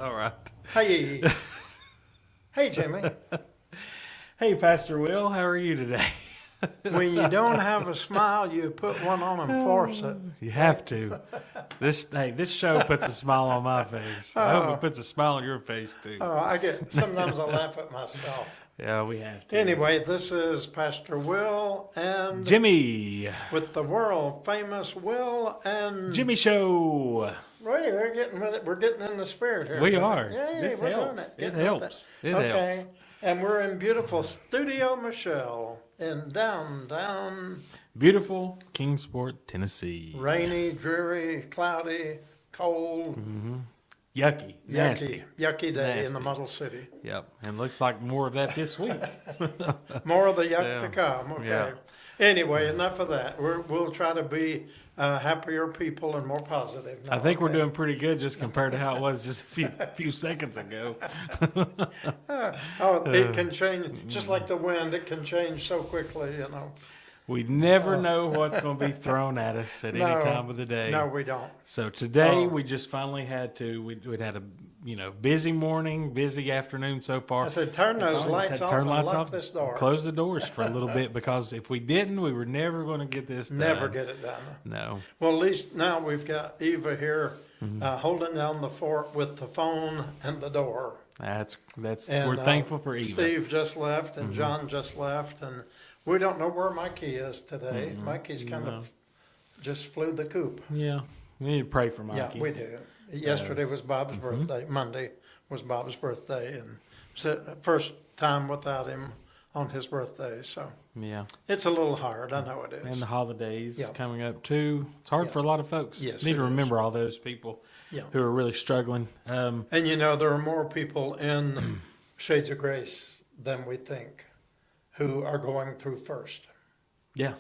All right. Hey, hey, Jimmy. Hey, Pastor Will, how are you today? When you don't have a smile, you put one on and force it. You have to. This show puts a smile on my face. I hope it puts a smile on your face too. Sometimes I laugh at myself. Yeah, we have to. Anyway, this is Pastor Will and Jimmy. with the world famous Will and Jimmy Show. Wait, we're getting in the spirit here. We are. Yay, This we're helps. doing it. It Getting helps. with It okay. helps. And we're in beautiful Studio Michelle in downtown, Beautiful Kingsport, Tennessee. rainy, dreary, cloudy, cold, Yucky. Nasty. yucky day in Nasty. the Model City. Yep. And looks like more of that this week. More of the yuck Yeah. to come. Okay. Yeah. Anyway, enough of that. We'll try to be happier people and more positive. Now, I think we're okay? doing pretty good just compared to how it was just a few seconds ago. It can change, just like the wind. It can change so quickly, you know. We never know what's going to be thrown at us at any No. time of the day. No, we don't. So today Oh. we just finally had to. We'd had a busy morning, busy afternoon so far. I said, turn those Finally lights just had off to and turn lights lock off, this door. close the doors for a little bit because if we didn't, we were never going to get this done. Never get it done. No. Well, at least now we've got Eva here Mm-hmm. holding down the fort with the phone and the door. That's And, we're thankful for Eva. Steve just left and John just left, and we don't know where Mikey is today. Mikey's kind of just flew the coop. Yeah, we need to pray for Mikey. Yeah, we do. Yesterday was Bob's birthday. Monday was Bob's birthday, and so first time without him on his birthday. So Yeah, it's a little hard. I know it and is. the holidays Yeah. coming up too. It's hard Yeah. for a lot of folks. Yes, need it to is. remember all those people Yeah. who are really struggling. And you know, there are more people in Shades of Grace than we think who are going through first. Yeah,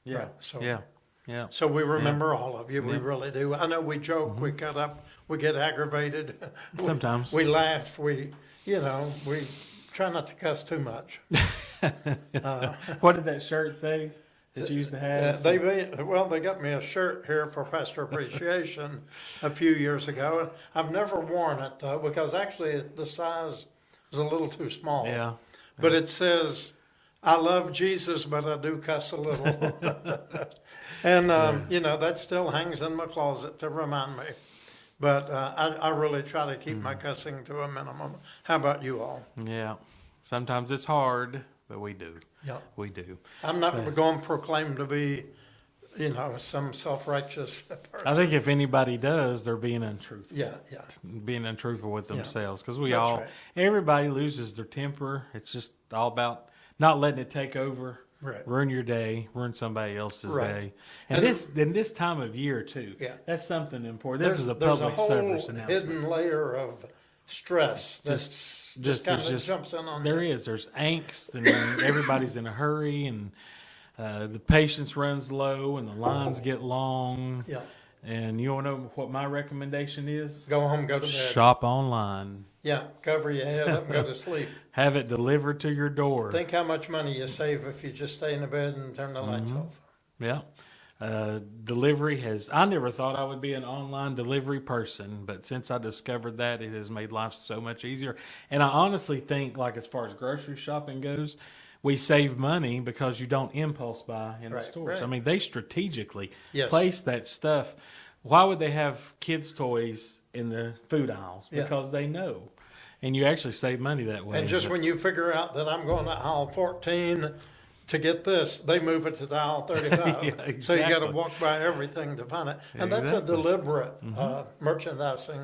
yeah, Right, so- yeah. So we remember all of you. We Yeah. really do. I know we joke, we cut up, we get aggravated. Sometimes. We laugh. We try not to cuss too much. What did that shirt say that you used to have? They got me a shirt here for Pastor Appreciation a few years ago. I've never worn it though because actually the size was a little too small. Yeah. But it says, "I love Jesus, but I do cuss a little." And that still hangs in my closet to remind me. But I really try to keep my cussing to a minimum. How about you all? Yeah. Sometimes it's hard, but we do. Yeah. We do. I'm not going to proclaim to be, some self-righteous person. I think if anybody does, they're being untruthful. Yeah, yeah. Being untruthful with themselves because we That's all, right. everybody loses their temper. It's just all about not letting it take over, Right. ruin your day, ruin somebody else's Right. day. And this time of year too. Yeah. That's something important. This is a There's public whole service announcement. hidden layer of stress that's just kind there's of jumps in on there you. is. There's angst and everybody's in a hurry and the patience runs low and the lines get long. Yeah. And you want to know what my recommendation is? Go home, go to bed. Shop online. Yeah, cover your head up and go to sleep. Have it delivered to your door. Think how much money you save if you just stay in the bed and turn the lights off. Yeah. Delivery I never thought I would be an online delivery person, but since I discovered that, it has made life so much easier. And I honestly think, like, as far as grocery shopping goes, we save money because you don't impulse buy in the Right, stores. right. I mean, they strategically Yes. place that stuff. Why would they have kids' toys in the food aisles? Yeah. Because they know. And you actually save money that way. And just But- when you figure out that I'm going to aisle 14, to get this, they move it to dial 35. Yeah, So you got to exactly. walk by everything to find it. And that's a Exactly. deliberate merchandising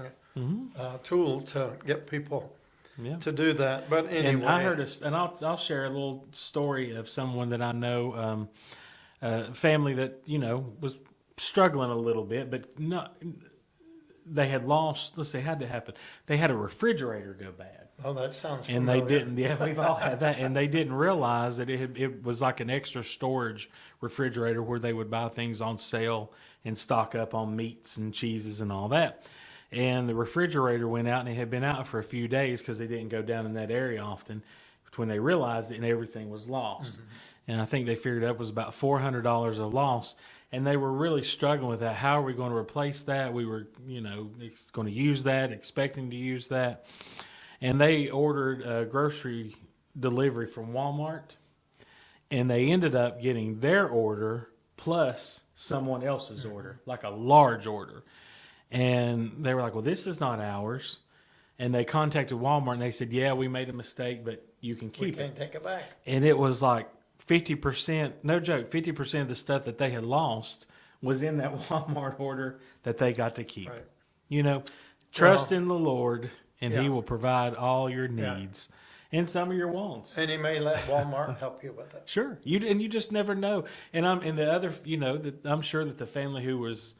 tool to get people Yeah. to do that. But anyway. And I heard and I'll share a little story of someone that I know, family that, was struggling a little bit, but not, they had lost, let's see, how'd it happen? They had a refrigerator go bad. Oh, that sounds And familiar. they didn't, yeah, we've all had that. And they didn't realize that it was like an extra storage refrigerator where they would buy things on sale and stock up on meats and cheeses and all that. And the refrigerator went out, and it had been out for a few days because they didn't go down in that area often. When they realized it, and everything was lost. And I think they figured it was about $400 of loss. And they were really struggling with that. How are we going to replace that? We were, going to use that, expecting to use that. And they ordered a grocery delivery from Walmart. And they ended up getting their order plus someone else's order, like a large order. And they were like, well, this is not ours. And they contacted Walmart, and they said, yeah, we made a mistake, but you can We keep it. can't take it back. And it was like 50%, no joke, 50% of the stuff that they had lost was in that Walmart order that they got to keep. Right. Trust in the Lord, and He Yeah. will provide all your Yeah. needs and some of your wants. And he may let Walmart help you with it. Sure, you just never know. And I'm sure that the family who was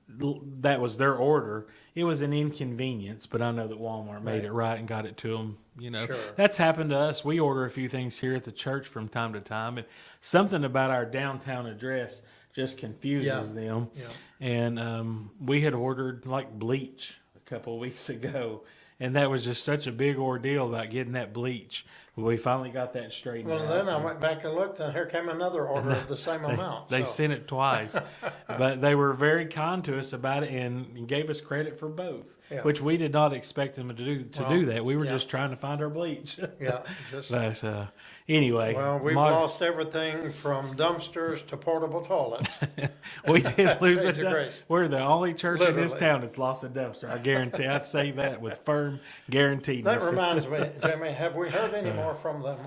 that was their order. It was an inconvenience, but I know that Walmart made it right and got it to them. Sure. That's happened to us. We order a few things here at the church from time to time, and something about our downtown address just confuses them. Yeah. And we had ordered like bleach a couple of weeks ago, and that was just such a big ordeal about getting that bleach. But we finally got that straightened Well, out. then I went back and looked, and here came another order of the same amount. They so. sent it twice, but they were very kind to us about it and gave us credit for both, Yeah. which we did not expect them to do that. We were yeah. just trying to find our bleach. Yeah, just But anyway, well, we've lost everything from dumpsters to portable toilets. we did lose a Shades of dumpster. grace. We're the only church in this Literally. town that's lost a dumpster. I guarantee. I'd say that with firm guarantee. That reminds me, Jamie, have we heard any more from them?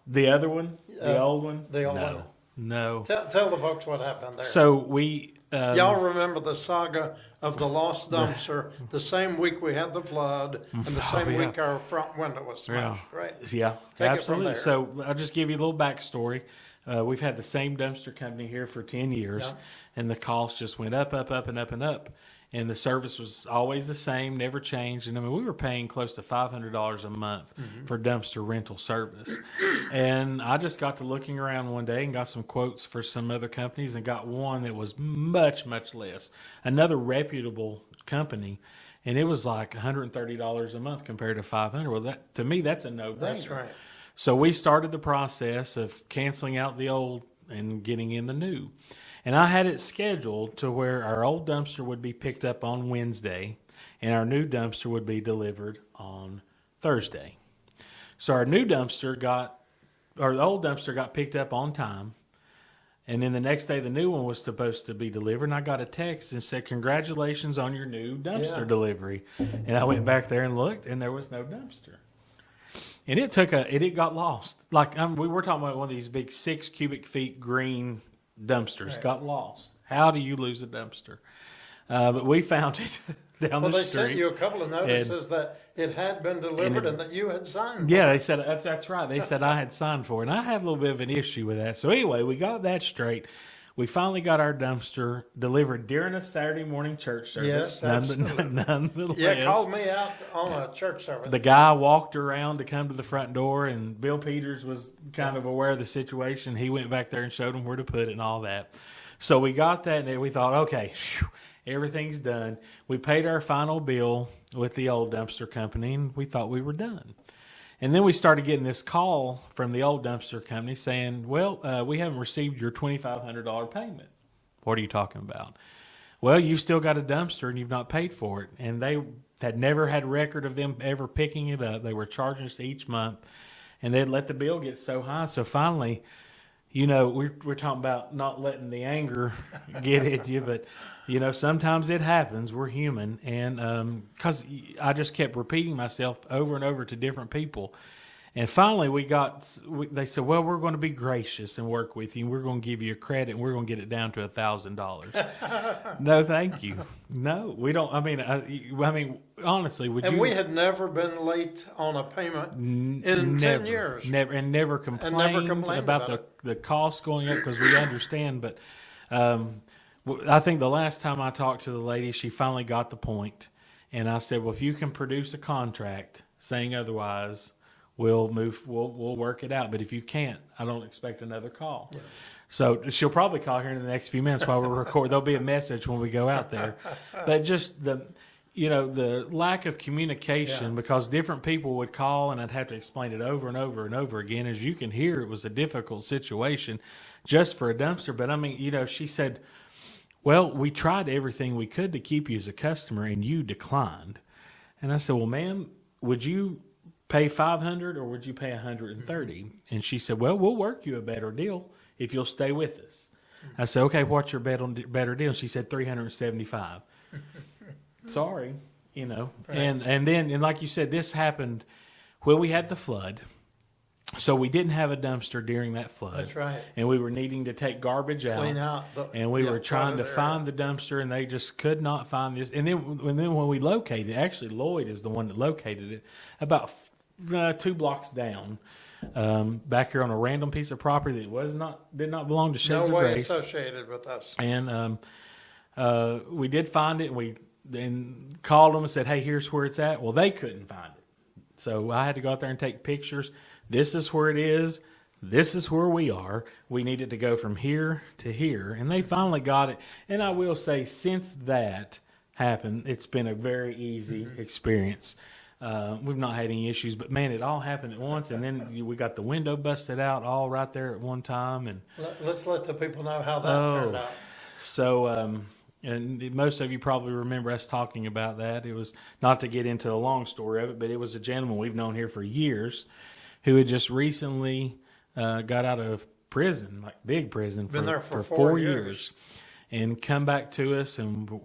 The other one, the old one, the old no, one. no. Tell the folks what happened there. So we. Y'all remember the saga of the lost dumpster the same week we had the flood and the same yeah. week our front window was smashed, right? Yeah, Take it from absolutely. there. So I'll just give you a little backstory. We've had the same dumpster company here for 10 years, and the cost just went up, up, up, and up, and up. And the service was always the same, never changed. And I mean, we were paying close to $500 a month for dumpster rental service. And I just got to looking around one day and got some quotes for some other companies and got one that was much, much less. Another reputable company. And it was like $130 a month compared to $500. Well, to me, that's a no-brainer. That's right. So we started the process of canceling out the old and getting in the new. And I had it scheduled to where our old dumpster would be picked up on Wednesday and our new dumpster would be delivered on Thursday. So the old dumpster got picked up on time. And then the next day, the new one was supposed to be delivered. And I got a text and said, congratulations on your new dumpster delivery. And I went back there and looked, and there was no dumpster. And it got lost. We were talking about one of these big 6 cubic feet green dumpsters. Right. Got lost. How do you lose a dumpster? But we found it down Well, the they street. sent you a couple of notices that it had been delivered and that you had signed. Yeah, they said that's right. They said I had signed for it, and I had a little bit of an issue with that. So anyway, we got that straight. We finally got our dumpster delivered during a Saturday morning church service. Yes, absolutely. Nonetheless, Yeah, called me out on a church service. the guy walked around to come to the front door, and Bill Peters was kind of aware of the situation. He went back there and showed him where to put it and all that. So we got that, and we thought, okay, everything's done. We paid our final bill with the old dumpster company, and we thought we were done. And then we started getting this call from the old dumpster company saying, well, we haven't received your $2,500 payment. What are you talking about? Well, you've still got a dumpster and you've not paid for it. And they had never had record of them ever picking it up. They were charging us each month, and they'd let the bill get so high. So finally, we're talking about not letting the anger get at you, but sometimes it happens. We're human, and because I just kept repeating myself over and over to different people, And finally, they said, well, we're going to be gracious and work with you. We're going to give you a credit, and we're going to get it down to $1,000. No, thank you. No, we don't. I mean, honestly, would you? And we had never been late on a payment in 10 years. Never complained about the cost going up, because we understand. But I think the last time I talked to the lady, she finally got the point. And I said, well, if you can produce a contract saying otherwise, we'll work it out. But if you can't, I don't expect another call. Yeah. So she'll probably call here in the next few minutes while we're recording. There'll be a message when we go out there. But just the lack of communication, because different people would call and I'd have to explain it over and over and over again. As you can hear, it was a difficult situation just for a dumpster. But I mean, she said, well, we tried everything we could to keep you as a customer and you declined. And I said, well, ma'am, would you pay $500 or would you pay $130? And she said, well, we'll work you a better deal if you'll stay with us. I said, okay, what's your better deal? She said $375. Sorry, Right. And then like you said, this happened when we had the flood. So we didn't have a dumpster during that flood. That's right. And we were needing to take garbage out. Clean out. And we were trying to find the dumpster, and they just could not find this. And then when we located it, actually Lloyd is the one that located it, about 2 blocks down, back here on a random piece of property that did not belong to Shades of Grace. No way associated with us. And we did find it, and we then called them and said, hey, here's where it's at. Well, they couldn't find it. So I had to go out there and take pictures. This is where it is. This is where we are. We needed to go from here to here. And they finally got it. And I will say, since that happened, it's been a very easy experience. We've not had any issues. But, man, it all happened at once. And then we got the window busted out all right there at one time. And let's let the people know how that turned out. So, and most of you probably remember us talking about that. It was, not to get into the long story of it, but it was a gentleman we've known here for years who had just recently got out of prison, like big prison, Been there for 4 years, and come back to us, and we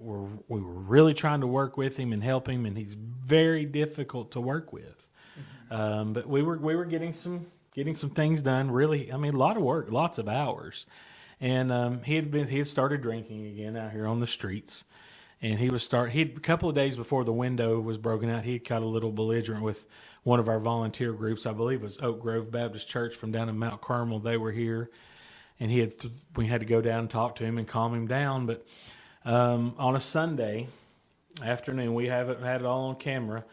were really trying to work with him and help him, and he's very difficult to work with. Mm-hmm. But we were getting some things done. Really, I mean, a lot of work, lots of hours, and he had started drinking again out here on the streets. And a couple of days before the window was broken out, he got a little belligerent with one of our volunteer groups. I believe it was Oak Grove Baptist Church from down in Mount Carmel. They were here, and we had to go down and talk to him and calm him down. But on a Sunday afternoon, we had it all on camera.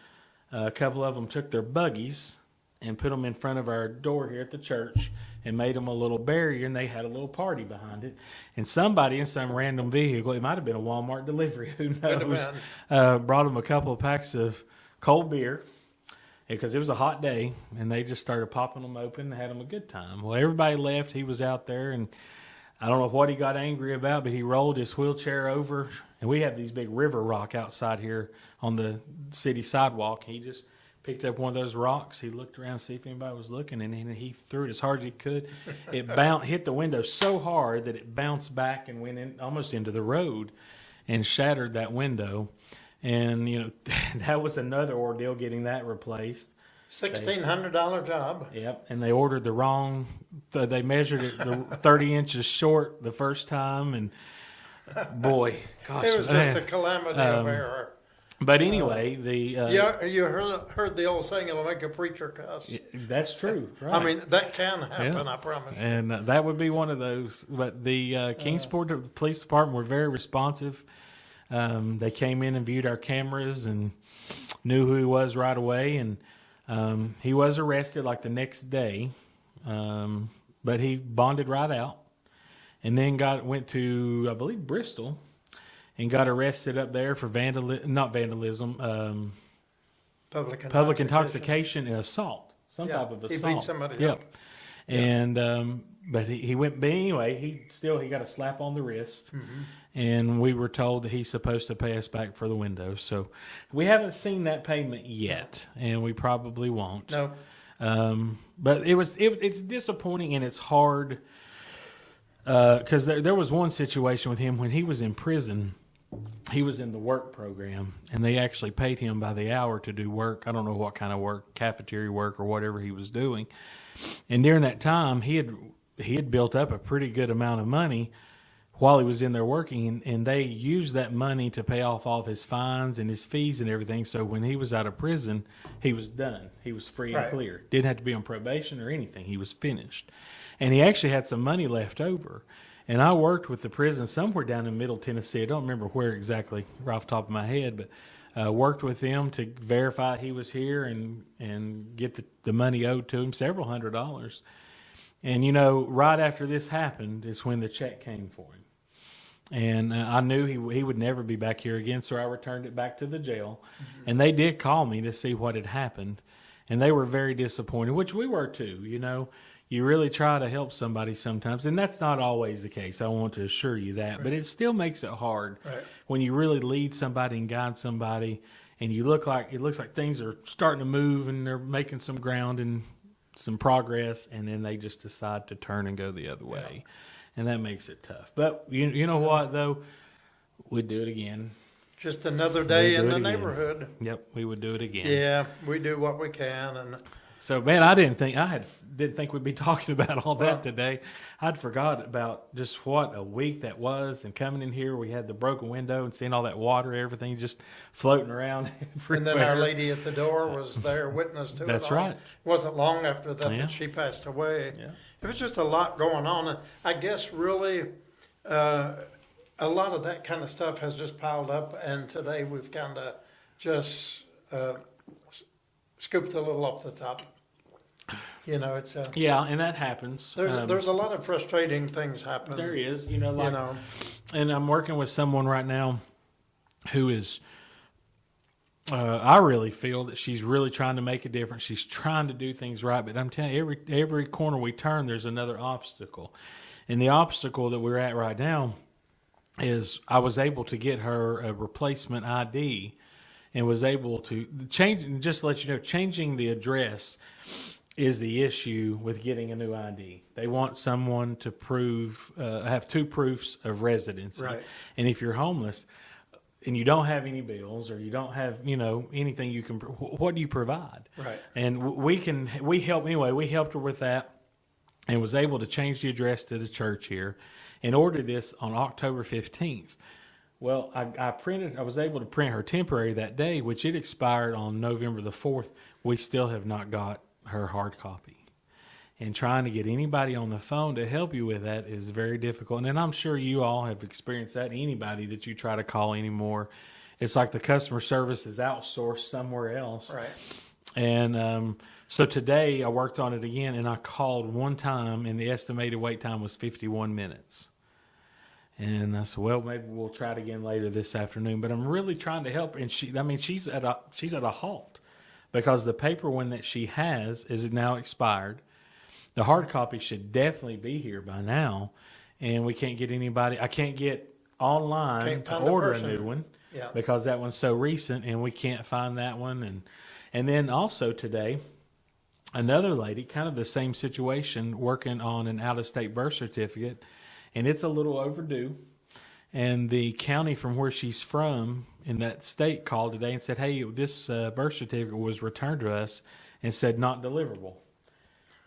A couple of them took their buggies and put them in front of our door here at the church and made them a little barrier, and they had a little party behind it. And somebody in some random vehicle, it might have been a Walmart delivery, who knows, brought them a couple of packs of cold beer because it was a hot day, and they just started popping them open and had them a good time. Well, everybody left. He was out there, and I don't know what he got angry about, but he rolled his wheelchair over, and we have these big river rock outside here on the city sidewalk. He just picked up one of those rocks. He looked around to see if anybody was looking, and he threw it as hard as he could. It hit the window so hard that it bounced back and went almost into the road and shattered that window. And, that was another ordeal getting that replaced. $1,600 job. Yep, and they ordered the wrong. They measured it 30 inches short the first time, and boy, gosh, it was just a calamity of error. But anyway, you heard the old saying, "It'll make a preacher cuss." That's true. Right. I mean, that can happen. I promise you. And that would be one of those. But the Kingsport Police Department were very responsive. They came in and viewed our cameras and knew who he was right away. And he was arrested like the next day, but he bonded right out, and then went to, I believe, Bristol. And got arrested up there for not vandalism, public intoxication and assault, type of assault. He beat somebody up. And but he went. But anyway, he got a slap on the wrist, and we were told that he's supposed to pay us back for the window. So we haven't seen that payment yet, and we probably won't. No. But it's disappointing, and it's hard because there was one situation with him when he was in prison. he was in the work program, and they actually paid him by the hour to do work. I don't know what kind of work, cafeteria work or whatever he was doing. And during that time, he had built up a pretty good amount of money while he was in there working, and they used that money to pay off all of his fines and his fees and everything. So when he was out of prison, he was done. He was free and Right. clear. Didn't have to be on probation or anything. He was finished. And he actually had some money left over. And I worked with the prison somewhere down in Middle Tennessee. I don't remember where exactly right off the top of my head, but worked with them to verify he was here and get the money owed to him, several $100s. And, you know, right after this happened is when the check came for him. And I knew he would never be back here again, so I returned it back to the jail. Mm-hmm. And they did call me to see what had happened. And they were very disappointed, which we were too. You know, you really try to help somebody sometimes. And that's not always the case. I want to assure you that. Right. But it still makes it hard when you really lead somebody and guide somebody and it looks like things are starting to move and they're making some ground and some progress, and then they just decide to turn and go the other way. And that makes it tough. But you know what, though? We'd do it again. Just another day in the neighborhood. Yep, we would do it again. Yeah, we do what we can. And so, man, I didn't think we'd be talking about all that today. I'd forgot about just what a week that was. And coming in here, we had the broken window and seeing all that water, everything just floating around everywhere. And then our lady at the door was there, witness to it. That's right. It wasn't long after that she passed away. Yeah. It was just a lot going on. And I guess really a lot of that kind of stuff has just piled up. And today we've kind of just scooped a little off the top. You know, it's and that happens. There's a lot of frustrating things happen. There is, and I'm working with someone right now who is. I really feel that she's really trying to make a difference. She's trying to do things right, but I'm telling you, every corner we turn, there's another obstacle, and the obstacle that we're at right now is I was able to get her a replacement ID, and was able to change. And just to let you know, changing the address is the issue with getting a new ID. They want someone to have two proofs of residency. Right. And if you're homeless and you don't have any bills or you don't have, anything you can, what do you provide? Right. And we helped her with that and was able to change the address to the church here and ordered this on October 15th. Well, I was able to print her temporary that day, which it expired on November the 4th. We still have not got her hard copy. And trying to get anybody on the phone to help you with that is very difficult. And I'm sure you all have experienced that. Anybody that you try to call anymore, it's like the customer service is outsourced somewhere else. Right. And so today I worked on it again, and I called one time, and the estimated wait time was 51 minutes. And I said, well, maybe we'll try it again later this afternoon. But I'm really trying to help her. And she's at a halt because the paper one that she has is now expired. The hard copy should definitely be here by now. And we can't get anybody. I can't get online to order a new one because that one's so recent, and we can't find that one. And then also today, another lady, kind of the same situation, working on an out-of-state birth certificate. And it's a little overdue. And the county from where she's from in that state called today and said, hey, this birth certificate was returned to us and said not deliverable.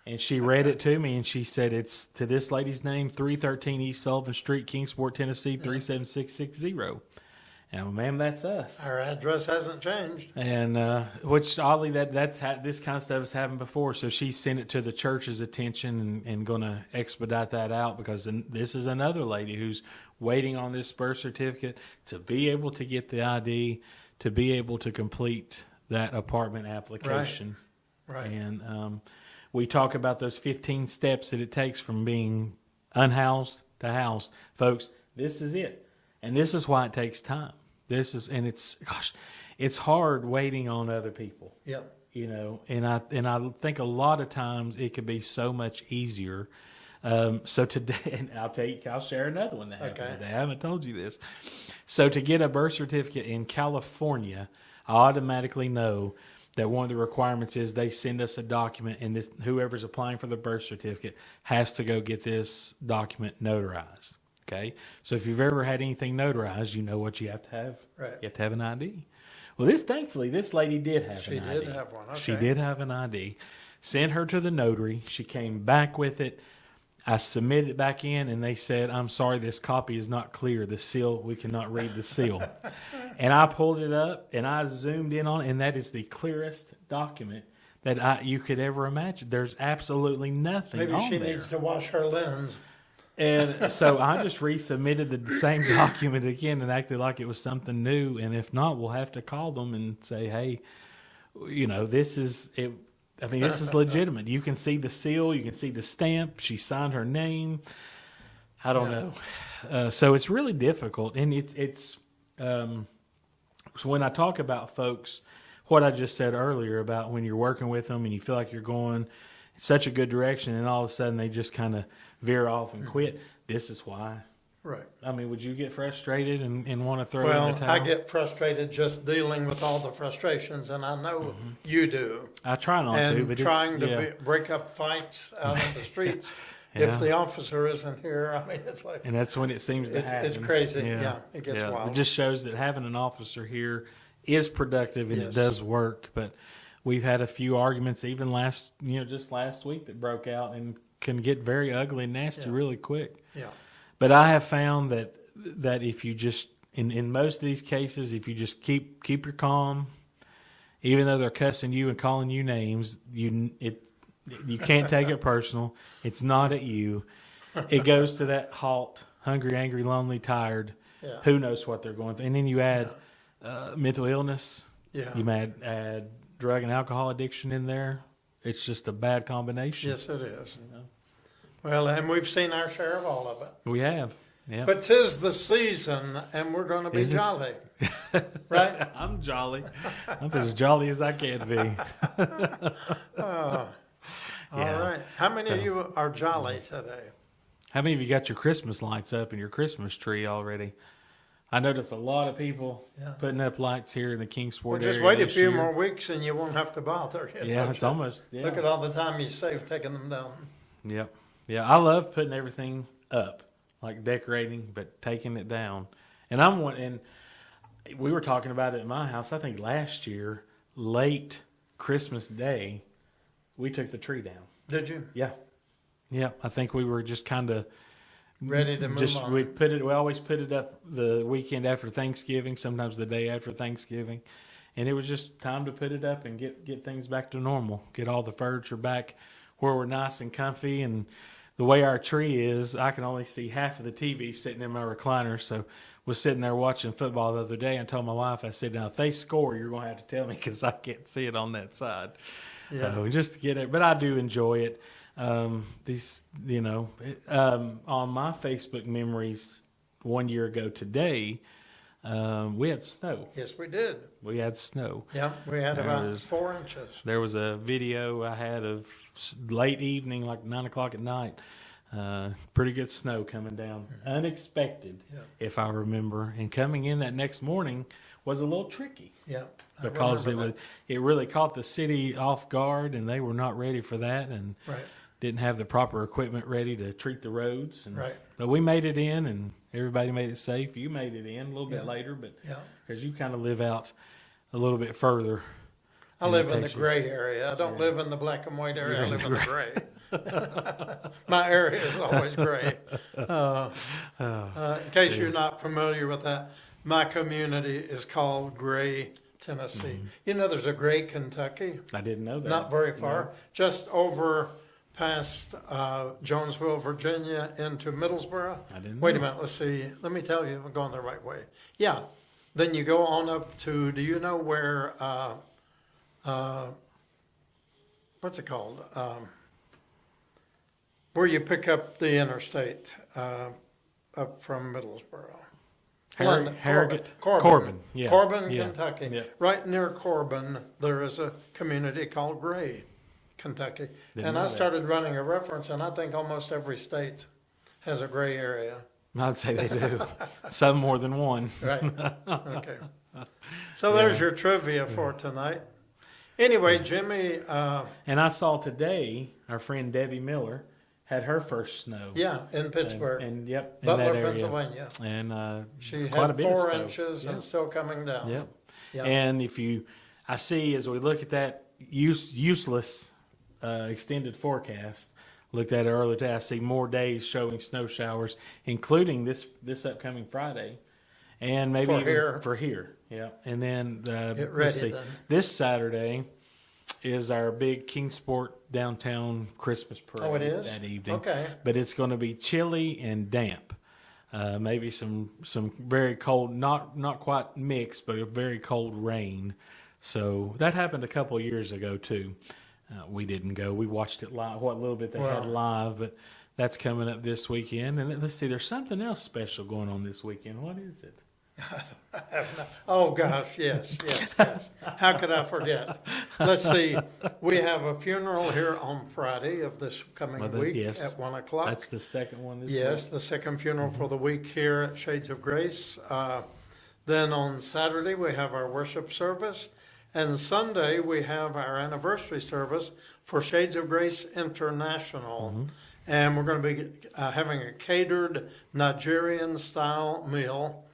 And she read it to me, and she said it's to this lady's name, 313 East Sullivan Street, Kingsport, Tennessee, 37660. And well, ma'am, that's us. Our address hasn't changed. And which oddly, this kind of stuff has happened before. So she sent it to the church's attention and going to expedite that out because this is another lady who's waiting on this birth certificate to be able to get the ID, to be able to complete that apartment application. Right. And we talk about those 15 steps that it takes from being unhoused to housed. Folks, this is it. And this is why it takes time. It's hard waiting on other people. Yep. And I think a lot of times it could be so much easier. So today, and I'll share another one that happened today. I haven't told you this. So to get a birth certificate in California, I automatically know that one of the requirements is they send us a document, and whoever's applying for the birth certificate has to go get this document notarized. Okay, so if you've ever had anything notarized, you know what you have to have. Right. You have to have an ID. Well, thankfully, this lady did have She an did ID. have one, She okay. did have an ID. Sent her to the notary. She came back with it. I submitted it back in, and they said, "I'm sorry, this copy is not clear. The seal, we cannot read the seal." And I pulled it up, and I zoomed in on it, and that is the clearest document that you could ever imagine. There's absolutely nothing Maybe on she there. needs to wash her lens. And so I just resubmitted the same document again and acted like it was something new. And if not, we'll have to call them and say, "Hey, this is it." I mean, this is legitimate. You can see the seal, you can see the stamp. She signed her name. I don't know. So it's really difficult, and it's. So when I talk about folks, what I just said earlier about when you're working with them and you feel like you're going in such a good direction, and all of a sudden they just kind of veer off and quit. This is why. Right. I mean, would you get frustrated and want to throw in Well, the towel? I get frustrated just dealing with all the frustrations, and I know you do. I try not to, And but trying it's, to break up fights out in the streets. Yeah. If the officer isn't here, I mean, it's like, and that's when it seems to happen. it's crazy. Yeah, it gets wild. It just shows that having an officer here is productive and it Yes. does work. But we've had a few arguments even just last week that broke out and can get very ugly and nasty really quick. Yeah. But I have found that if you just in most of these cases, if you just keep your calm, even though they're cussing you and calling you names, you can't take it personal. It's not at you. It goes to that halt, hungry, angry, lonely, tired. Yeah. Who knows what they're going through? And then you add mental illness. Yeah. You add drug and alcohol addiction in there. It's just a bad combination. Yes, it is. Well, and we've seen our share of all of it. We have. Yeah. But 'tis the season, and we're going to be Is it? jolly. Right? I'm jolly. I'm as jolly as I can be. All right. How many of you are jolly today? How many of you got your Christmas lights up and your Christmas tree already? I noticed a lot of people putting up lights here in the Kingsport Well, just area wait a this few year. more weeks and you won't have to bother. Yeah, it's almost. Yeah. Look at all the time you save taking them down. Yep. Yeah, I love putting everything up, like decorating, but taking it down. And and we were talking about it at my house. I think last year, late Christmas Day, we took the tree down. Did you? Yeah. Yeah, I think we were just kind of Ready to move on. We always put it up the weekend after Thanksgiving, sometimes the day after Thanksgiving, and it was just time to put it up and get things back to normal. Get all the furniture back where we're nice and comfy. And the way our tree is, I can only see half of the TV sitting in my recliner. So was sitting there watching football the other day and told my wife, I said, "Now if they score, you're going to have to tell me because I can't see it on that side." Yeah. Just to get it, but I do enjoy it. On my Facebook memories 1 year ago today, we had snow. Yes, we did. We had snow. Yeah, we had about There's- 4 inches. There was a video I had of late evening, like 9 o'clock at night. Pretty good snow coming down, unexpected, if I remember. And coming in that next morning was a little tricky. Yeah. I Because remember it really caught the city off guard, and they were not ready for that, and that. Right. didn't have the proper equipment ready to treat the roads. And, Right. But we made it in, and everybody made it safe. You made it in a little bit later, but Yeah. because you kind of live out a little bit further. I live in the Texas. gray area. I don't live in the black and white area. I live in the gray. My area is always gray. In case you're not familiar with that, my community is called Gray, Tennessee. You know, there's a Gray, Kentucky, I didn't know that. not very far, just over past Jonesville, Virginia, into Middlesboro. I didn't Wait a know. minute, let's see. Let me tell you, I'm going the right way. Yeah. Then you go on up to, do you know where, what's it called? Where you pick up the interstate up from Middlesboro. Harrogate. Corbin. Corbin, yeah. Corbin, Yeah. Kentucky. Yeah. Right near Corbin, there is a community called Gray, Kentucky. Didn't And know I that. started running a reference, and I think almost every state has a gray area. I'd say they do. Some more than one. Right. Okay. So there's your trivia for tonight. Anyway, Jimmy, And I saw today our friend Debbie Miller had her first snow. Yeah, in Pittsburgh, And yep, in Butler, that area. Pennsylvania. And She quite a had bit of 4 snow. inches Yep. and still coming down. Yep. Yeah. And I see as we look at that useless extended forecast, looked at it earlier today, I see more days showing snow showers, including this upcoming Friday, and maybe For even here. for here. Yeah, and then Get let's ready see, then. this Saturday is our big Kingsport downtown Christmas parade. Oh, it is? that evening. Okay. But it's going to be chilly and damp. Maybe some very cold, not quite mixed, but a very cold rain. So that happened a couple of years ago too. We didn't go. We watched it live, what little bit they had live, but that's coming up this weekend. And let's see, there's something else special going on this weekend. What is it? Oh, gosh, yes. How could I forget? Let's see. We have a funeral here on Friday of this coming week yes. at 1 o'clock. That's the second one this Yes, week. the second funeral for the week here at Shades of Grace. Then on Saturday, we have our worship service. And Sunday, we have our anniversary service for Shades of Grace International. And we're going to be having a catered Nigerian-style meal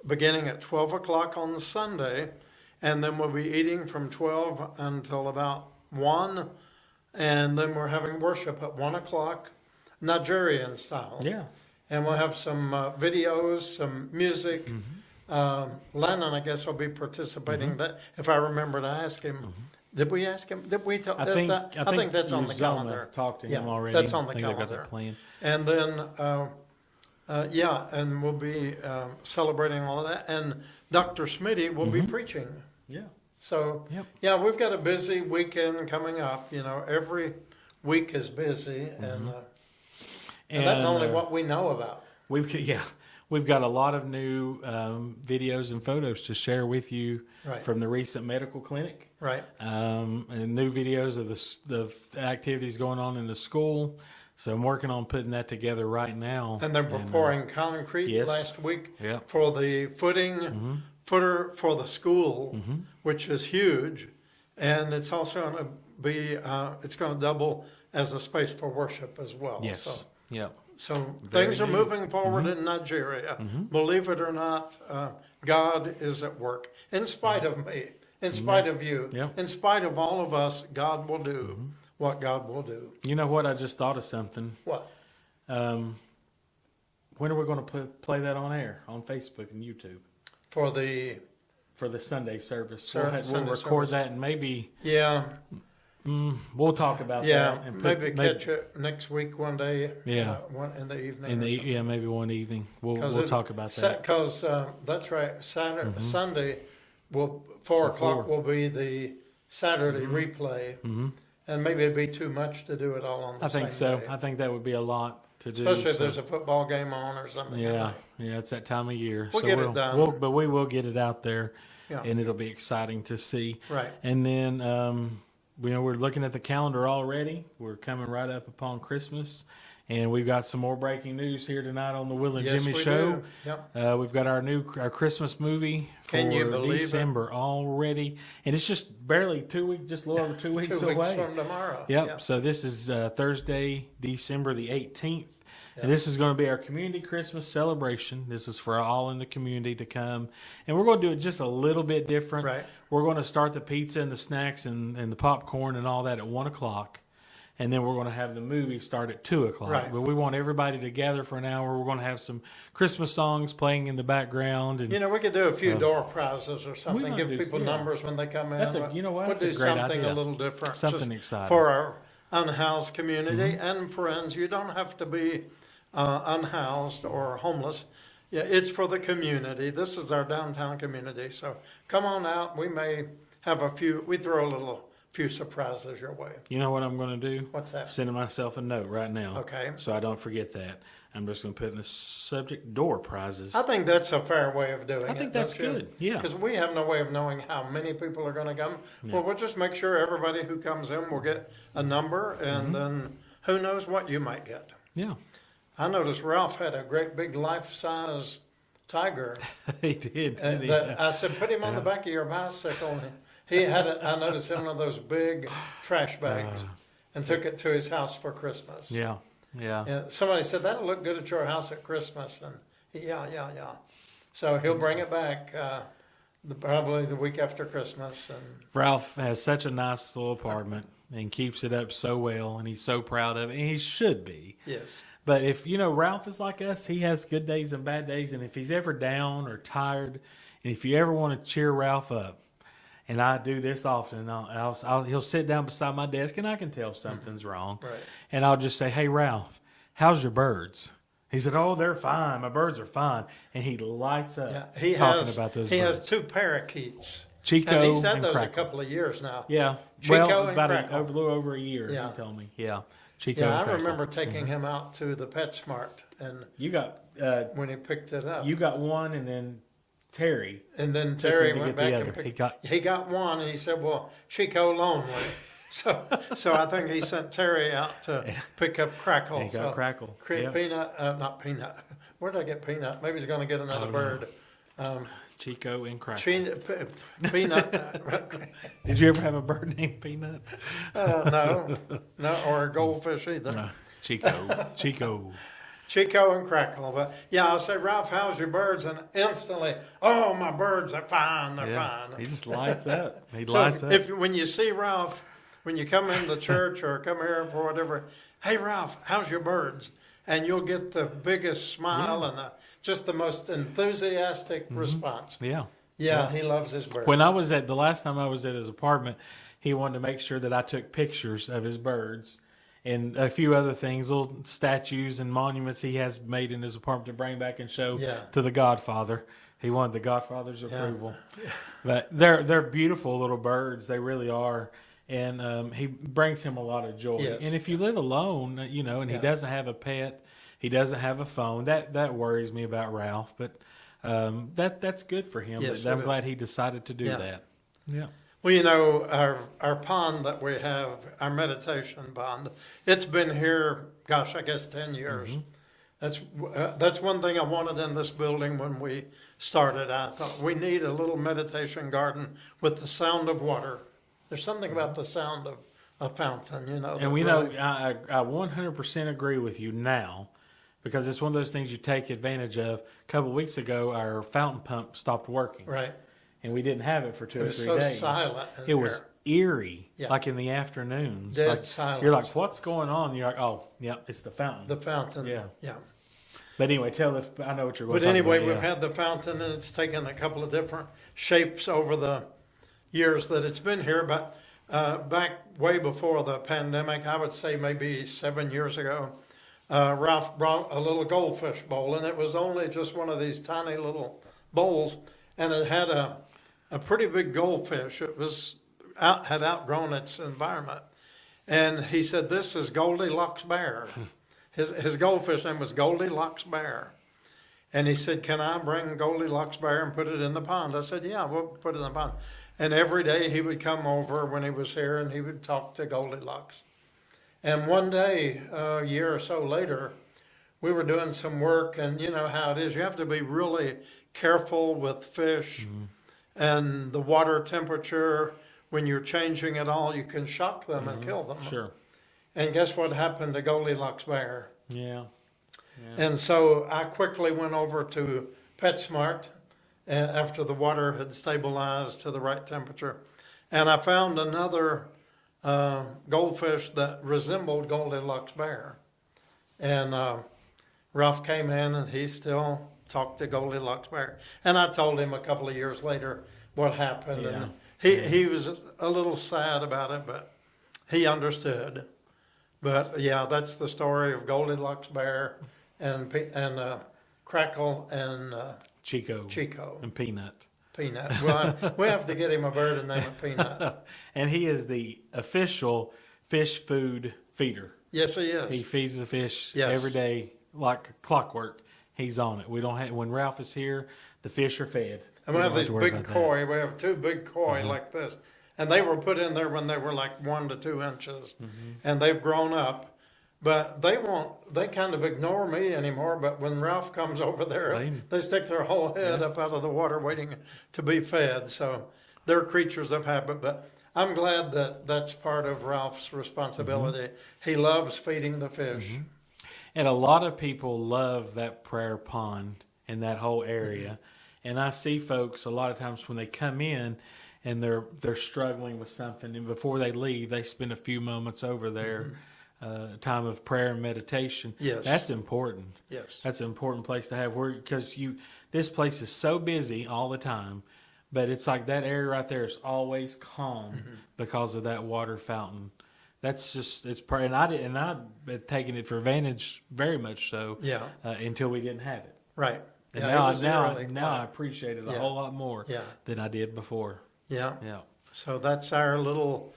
beginning at 12 o'clock on Sunday. And then we'll be eating from 12 until about 1. And then we're having worship at 1 o'clock, Nigerian style. Yeah. And we'll have some videos, some music. Lennon, I guess, will be participating. That, if I remember to ask him, did we ask him? Did we talk? I think that's on the Uzama calendar. Talked to Yeah, him already. that's on the I think they got calendar. that planned. And then, and we'll be celebrating all of that. And Dr. Smitty will be preaching. Yeah. So, Yep. yeah, we've got a busy weekend coming up. You know, every week is busy, and that's only what we know about. We've got a lot of new videos and photos to share with you Right. from the recent medical clinic, Right. and new videos of the activities going on in the school. So I'm working on putting that together right now. And then we're pouring concrete yes. last week Yep. for the footer for the school, which is huge. And it's also going to be, it's going to double as a space for worship as well. Yes. Yep. So Very things are new. moving forward in Nigeria. Believe it or not, God is at work. In spite of me, in spite of you, Yep. in spite of all of us, God will do what God will do. You know what? I just thought of something. What? When are we going to play that on air on Facebook and YouTube For the, for the Sunday service? Sunday We'll record service. that and maybe yeah, we'll talk about yeah, that. And maybe catch it next week one day. Yeah. One in the evening. in or the something. yeah maybe one evening we'll talk about that. Because that's right. Saturday, Sunday, will 4 o'clock will be the Saturday replay, and maybe it'd be too much to do it all on the I think same so. day. I think that would be a lot to do. Especially if so- there's a football game on or something. yeah, it's that time of year. We'll get it done. But we will get it out there, Yeah. and it'll be exciting to see. Right. And then we're looking at the calendar already. We're coming right up upon Christmas, and we've got some more breaking news here tonight on the Will and Yes, Jimmy we Show. do. Yep. We've got our Christmas movie for Can you believe it? December already, and it's just barely 2 weeks, just a little over 2 weeks 2 away. weeks from tomorrow. Yep. So this is Thursday, December the 18th. And this is going to be our community Christmas celebration. This is for all in the community to come. And we're going to do it just a little bit different. Right. We're going to start the pizza and the snacks and the popcorn and all that at 1 o'clock. And then we're going to have the movie start at 2 o'clock. Right. But we want everybody to gather for an hour. We're going to have some Christmas songs playing in the background. And You know, we could do a few door prizes or something. might Give do- people yeah. numbers when they come in. That's you know what? We'll That's do a great something idea. a little different. Something just exciting. for our unhoused community and friends. You don't have to be unhoused or homeless. Yeah, it's for the community. This is our downtown community. So come on out. We may have we throw a few surprises your way. you know what I'm going to do? What's that? Sending myself a note right now. Okay. So I don't forget that. I'm just going to put in the subject door prizes. I think that's a fair way of doing it. I think that's good. Yeah. Because we have no way of knowing how many people are going to come. Well, we'll just make sure everybody who comes in will get a number, and then who knows what you might get. Yeah. I noticed Ralph had a great big life-size tiger. He did. Didn't he? That I said, put him on the back of your bicycle. He had I noticed him one of those big trash bags and took it to his house for Christmas. Yeah. Yeah. And somebody said, that'll look good at your house at Christmas. And yeah. So he'll bring it back probably the week after Christmas. And Ralph has such a nice little apartment and keeps it up so well, and he's so proud of it, and he should be. yes. But if, Ralph is like us, he has good days and bad days, and if he's ever down or tired, and if you ever want to cheer Ralph up, and I do this often, he'll sit down beside my desk, and I can tell something's wrong. Right. And I'll just say, hey, Ralph, how's your birds? He said, oh, they're fine. My birds are fine. And he lights up Yeah, talking about those he birds. has 2 parakeets. Chico And he's had and those Crackle. a couple of years now. Yeah. Chico well, and about Crackle. a little over a year, Yeah. he told me. Yeah. Chico Yeah, and I Crackle. remember taking him out to the PetSmart and You got when he picked it up. you got one, and then Terry. And then took Terry him to went get the back other. and he got one, and he said, well, Chico lonely. So I think he sent Terry out to pick up Crackle. And he got Crackle. Yep. Peanut, not Peanut. Where did I get Peanut? Maybe he's going to get another bird. Chico and Crackle. Peanut. Did you ever have a bird named Peanut? No, or a goldfish either. Chico. Chico and Crackle. But yeah, I'll say, Ralph, how's your birds? And instantly, oh, my birds are fine. They're Yeah. fine. He just lights up. He So lights up. if when you see Ralph, when you come into church or come here for whatever, hey Ralph, how's your birds? And you'll get the biggest smile and just the most enthusiastic response. Yeah. Yeah, he loves his birds. When the last time I was at his apartment, he wanted to make sure that I took pictures of his birds and a few other things, little statues and monuments he has made in his apartment to bring back and show to the Godfather. He wanted the Godfather's approval. But they're beautiful little birds. They really are. And he brings him a lot of joy. Yes. And if you live alone, and he doesn't have a pet, he doesn't have a phone, that worries me about Ralph. But that's good for him. Yes, But I'm it glad is. he decided to do that. Yeah. Well, our pond that we have, our meditation pond, it's been here, gosh, I guess 10 years. That's one thing I wanted in this building when we started. I thought we need a little meditation garden with the sound of water. There's something about the sound of a fountain, And we know I 100% agree with you now, because it's one of those things you take advantage of. A couple of weeks ago, our fountain pump stopped working. Right. And we didn't have it for 2 It or was 3 so days. silent in It was eerie, Yeah. like in the afternoons. Dead Like, silence. You're like, what's going on? You're like, oh, yeah, it's the fountain. The fountain. Yeah. Yeah. But anyway, I know what you're going But to anyway, talk about. we've had the fountain, and it's taken a couple of different shapes over the years that it's been here. But back way before the pandemic, I would say maybe 7 years ago, Ralph brought a little goldfish bowl, and it was only just one of these tiny little bowls, and it had a pretty big goldfish. It had outgrown its environment, and he said, "This is Goldilocks Bear." His goldfish name was Goldilocks Bear. And he said, "Can I bring Goldilocks Bear and put it in the pond?" I said, "Yeah, we'll put it in the pond." And every day he would come over when he was here, and he would talk to Goldilocks. And one day, a year or so later, we were doing some work, and you know how it is. You have to be really careful with fish and the water temperature. When you're changing it all, you can shock them and kill them. Sure. And guess what happened to Goldilocks Bear? Yeah. And so I quickly went over to PetSmart after the water had stabilized to the right temperature. And I found another goldfish that resembled Goldilocks Bear. And Ralph came in, and he still talked to Goldilocks Bear. And I told him a couple of years later what happened. Yeah. And he was a little sad about it, but he understood. But yeah, that's the story of Goldilocks Bear and Crackle and Chico. And Peanut. Peanut. Well, we have to get him a bird and name it Peanut. And he is the official fish food feeder. Yes, he is. He feeds the fish Yes. every day like clockwork. He's on it. We don't have, when Ralph is here, the fish are fed. And we have don't these to worry big about that. koi. We have 2 big koi like this. And they were put in there when they were like 1 to 2 inches. And they've grown up. But they kind of ignore me anymore. But when Ralph comes over there, they stick their whole head up out of the water waiting to be fed. So they're creatures of habit. But I'm glad that that's part of Ralph's responsibility. He loves feeding the fish. And a lot of people love that prayer pond in that whole area. And I see folks a lot of times when they come in and they're struggling with something, and before they leave, they spend a few moments over there, time of prayer and meditation. Yes. That's important. Yes. That's an important place to have, because this place is so busy all the time, but it's like that area right there is always calm because of that water fountain. That's just, it's prayer, and I've been taking it for advantage, very much so. Yeah. Until we didn't have it. Right. And Yeah, now, it was really now I quiet. appreciate it a Yeah. whole lot more Yeah. than I did before. Yeah. Yeah. So that's our little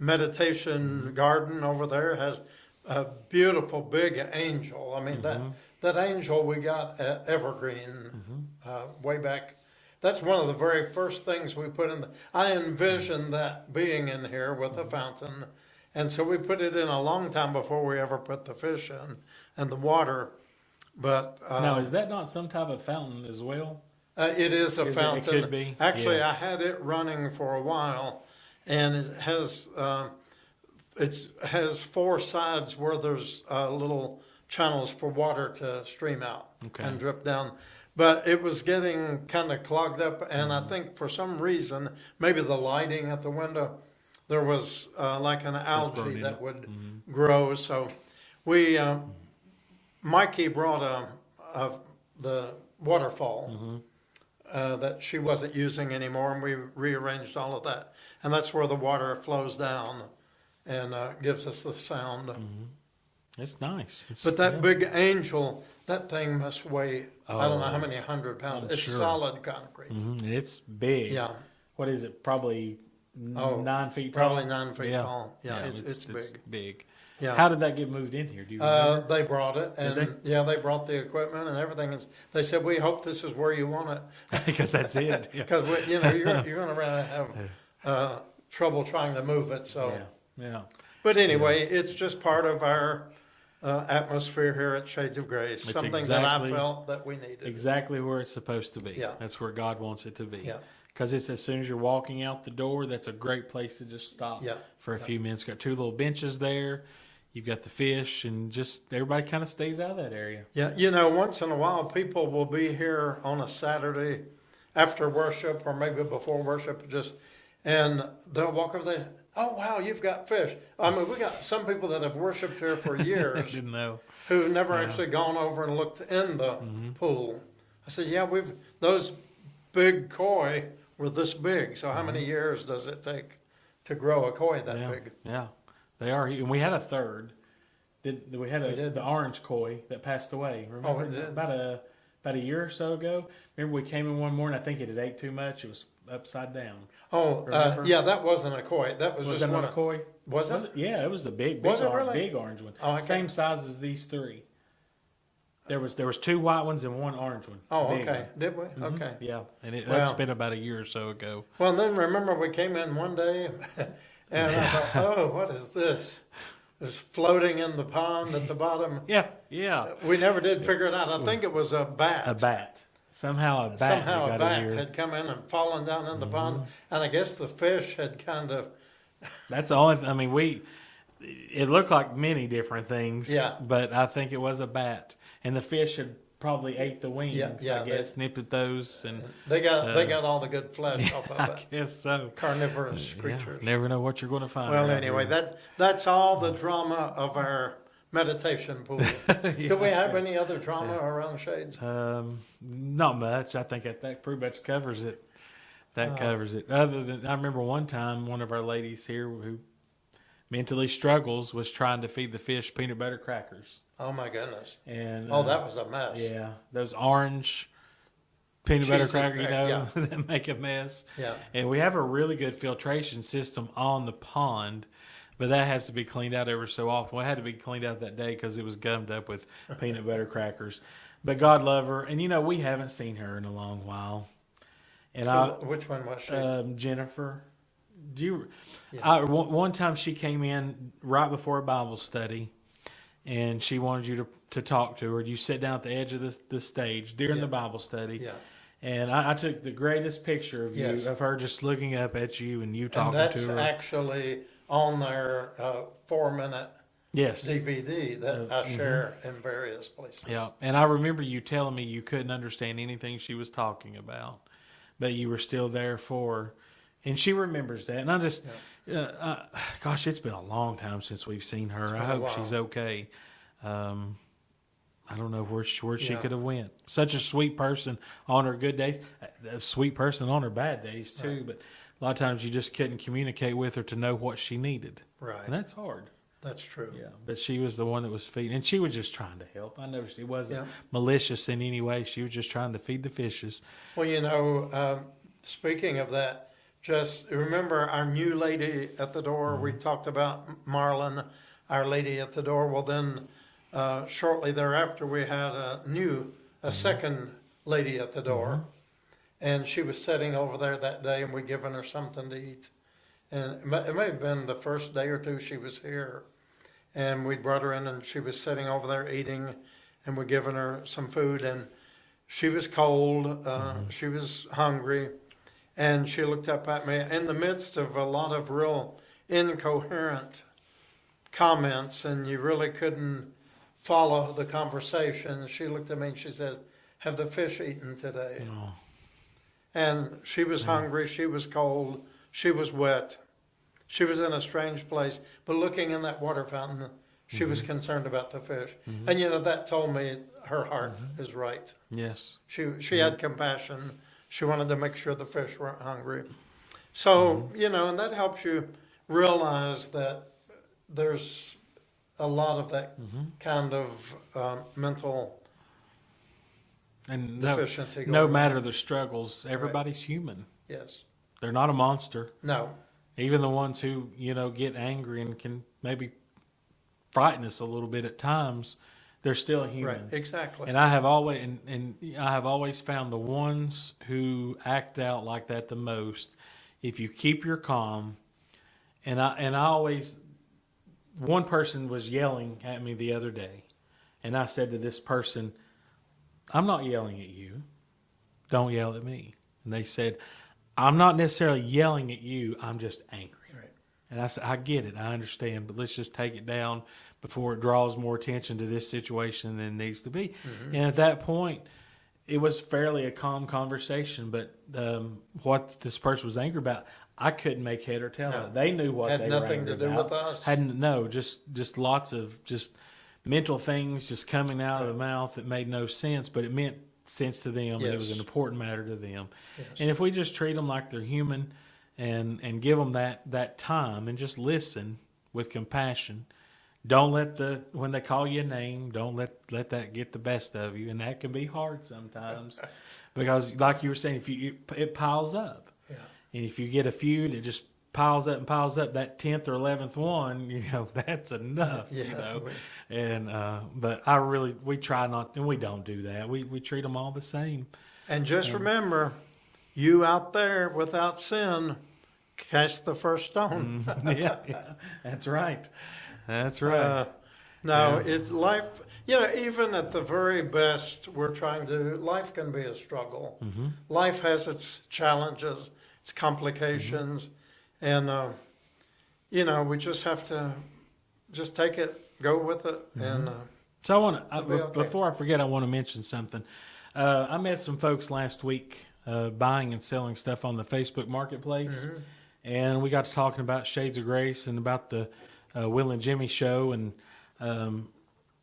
meditation garden over there. Has a beautiful big angel. I mean, that angel we got at Evergreen way back. That's one of the very first things we put in. I envisioned that being in here with a fountain. And so we put it in a long time before we ever put the fish in and the water. But Now, is that not some type of fountain as well? it is a It fountain. could be. Actually, Yeah. I had it running for a while, and it has four sides where there's little channels for water to stream out Okay. and drip down. But it was getting kind of clogged up, and Mm-hmm. I think for some reason, maybe the lighting at the window, there was like an grown algae in that it. would grow. So we, Mikey brought the waterfall that she wasn't using anymore, and we rearranged all of that. And that's where the water flows down and gives us the sound. It's nice. But that yeah. big angel, that thing must weigh, I don't know Oh, how many 100 pounds. I'm It's sure. solid concrete. And it's big. Yeah, What is it? Probably Oh, 9 feet probably tall? 9 feet tall. Yeah, it's big. big. Yeah. How did that get moved in here? Do you remember? They brought it, and Did yeah, they brought the equipment and everything. And they said, "We hope this is where you want it, Because that's it. Yeah. because you're going to really have trouble trying to move it." So, Yeah. but anyway, it's just part of our atmosphere here at Shades of Grace. It's Something exactly- that I felt that we needed. Exactly where it's supposed to be. Yeah. That's where God wants it to be. Yeah. Because it's as soon as you're walking out the door, that's a great place to just stop Yeah. for a few minutes. Got 2 little benches there. You've got the fish, and just everybody kind of stays out of that area. Yeah, once in a while, people will be here on a Saturday after worship or maybe before worship, and they'll walk over there. Oh wow, you've got fish. I mean, we got some people that have worshipped here for years Didn't know. who've never actually gone over and looked in the pool. I said, yeah, those big koi were this big. So how many years does it take to grow a koi that Yeah. big? Yeah. They are. And we had a third. We had did. the orange koi that passed away. Remember? it did? About a year or so ago. Remember we came in one morning. I think it had ate too much. It was upside down. Oh, Remember? yeah, that wasn't a koi. That was just that one. not a koi? Was it? Yeah, it was the big, Was it really? big orange one. Oh, okay. Same size as these 3. There was 2 white ones and 1 orange one. Oh, Big okay. one. Did we? Mhm. Okay. Yeah, and Wow. that's been about a year or so ago. Well, then remember we came in one day, and I thought, oh, what is this? It's floating in the pond at the bottom. Yeah. We never did figure it out. I think it was a bat. A bat. Somehow a bat Somehow a got bat in here. had come in and fallen down in the pond, and I guess the fish had kind of. That's the only. I mean, it looked like many different things. Yeah. But I think it was a bat, and the fish had probably ate the wings. Yeah, I they- guess nipped at those, and They got all the good flesh off of I it. guess so. Carnivorous Yeah, creatures. never know what you're going to find. Well, around anyway, here. that's all the drama of our meditation pool. Do we have any other drama around Shades? Not much. I think that pretty much covers it. That covers it. Other than I remember one time, one of our ladies here who mentally struggles was trying to feed the fish peanut butter crackers, Oh my goodness! and Oh, that was a mess. yeah, those orange peanut butter Cheesy crackers, crack, that make a mess. Yeah. And we have a really good filtration system on the pond, but that has to be cleaned out every so often. Well, it had to be cleaned out that day because it was gummed up with peanut butter crackers. But God love her, and we haven't seen her in a long while. And Which one was she? Jennifer, do you? Yeah. One time she came in right before a Bible study, and she wanted you to talk to her. You sit down at the edge of the stage during Yeah. the Bible study. Yeah. And I took the greatest picture of you, Yes. of her just looking up at you and you And talking that's to her. actually on their 4-minute Yes. DVD that I share in various places. Yeah. And I remember you telling me you couldn't understand anything she was talking about, but you were still there for her. And she remembers that. And I just, gosh, it's been a long time since we've seen her. I hope she's okay. I don't know where she could have went. Such a sweet person on her good days, a sweet person on her bad days too. Right. But a lot of times you just couldn't communicate with her to know what she needed. Right. And that's hard. That's true. Yeah. But she was the one that was feeding, and she was just trying to help. I know she wasn't malicious in any way. She was just trying to feed the fishes. Well, speaking of that, just remember our new lady at the door. We talked about Marlon, our lady at the door. Well, then shortly thereafter, we had a second lady at the door. And she was sitting over there that day, and we'd given her something to eat. And it may have been the first day or two she was here. And we brought her in, and she was sitting over there eating, and we'd given her some food. And she was cold. She was hungry. And she looked up at me in the midst of a lot of real incoherent comments, and you really couldn't follow the conversation. She looked at me and she said, "Have the fish eaten today?" Oh. And she was hungry, she was cold, she was wet, she was in a strange place. But looking in that water fountain, she was concerned about the fish. And that told me her heart is right. Yes. She had compassion. She wanted to make sure the fish weren't hungry. So, and that helps you realize that there's a lot of that kind of mental and deficiency. No matter the struggles, everybody's human. Yes. They're not a monster. No. Even the ones who, get angry and can maybe frighten us a little bit at times, they're still human. Right, exactly. And I have always found the ones who act out like that the most, if you keep your calm, and I always, one person was yelling at me the other day, and I said to this person, "I'm not yelling at you. Don't yell at me." And they said, "I'm not necessarily yelling at you. I'm just angry." Right. And I said, "I get it. I understand, but let's just take it down before it draws more attention to this situation than it needs to be." And at that point, it was fairly a calm conversation, but what this person was angry about, I couldn't make head or tail of it. They knew what Had they were nothing angry to do about. with us. Just lots of just mental things just coming out of the mouth that made no sense, but it meant sense to them, and it was an important matter to them. Yes. And if we just treat them like they're human and give them that time and just listen with compassion, don't let when they call you a name, don't let that get the best of you, and that can be hard sometimes because, like you were saying, if it piles up, and if you get a few, it just piles up and piles up. That 10th or 11th one, that's enough. And but we try not, and we don't do that. We treat them all the same. And just remember, you out there without sin, cast the first stone. yeah, that's right. That's right. It's life. Even at the very best, life can be a struggle. Life has its challenges, its complications, and, we just have to just take it, go with it. And so I want to, okay. before I forget, I want to mention something. I met some folks last week buying and selling stuff on the Facebook Marketplace, and we got to talking about Shades of Grace and about the Will and Jimmy show, and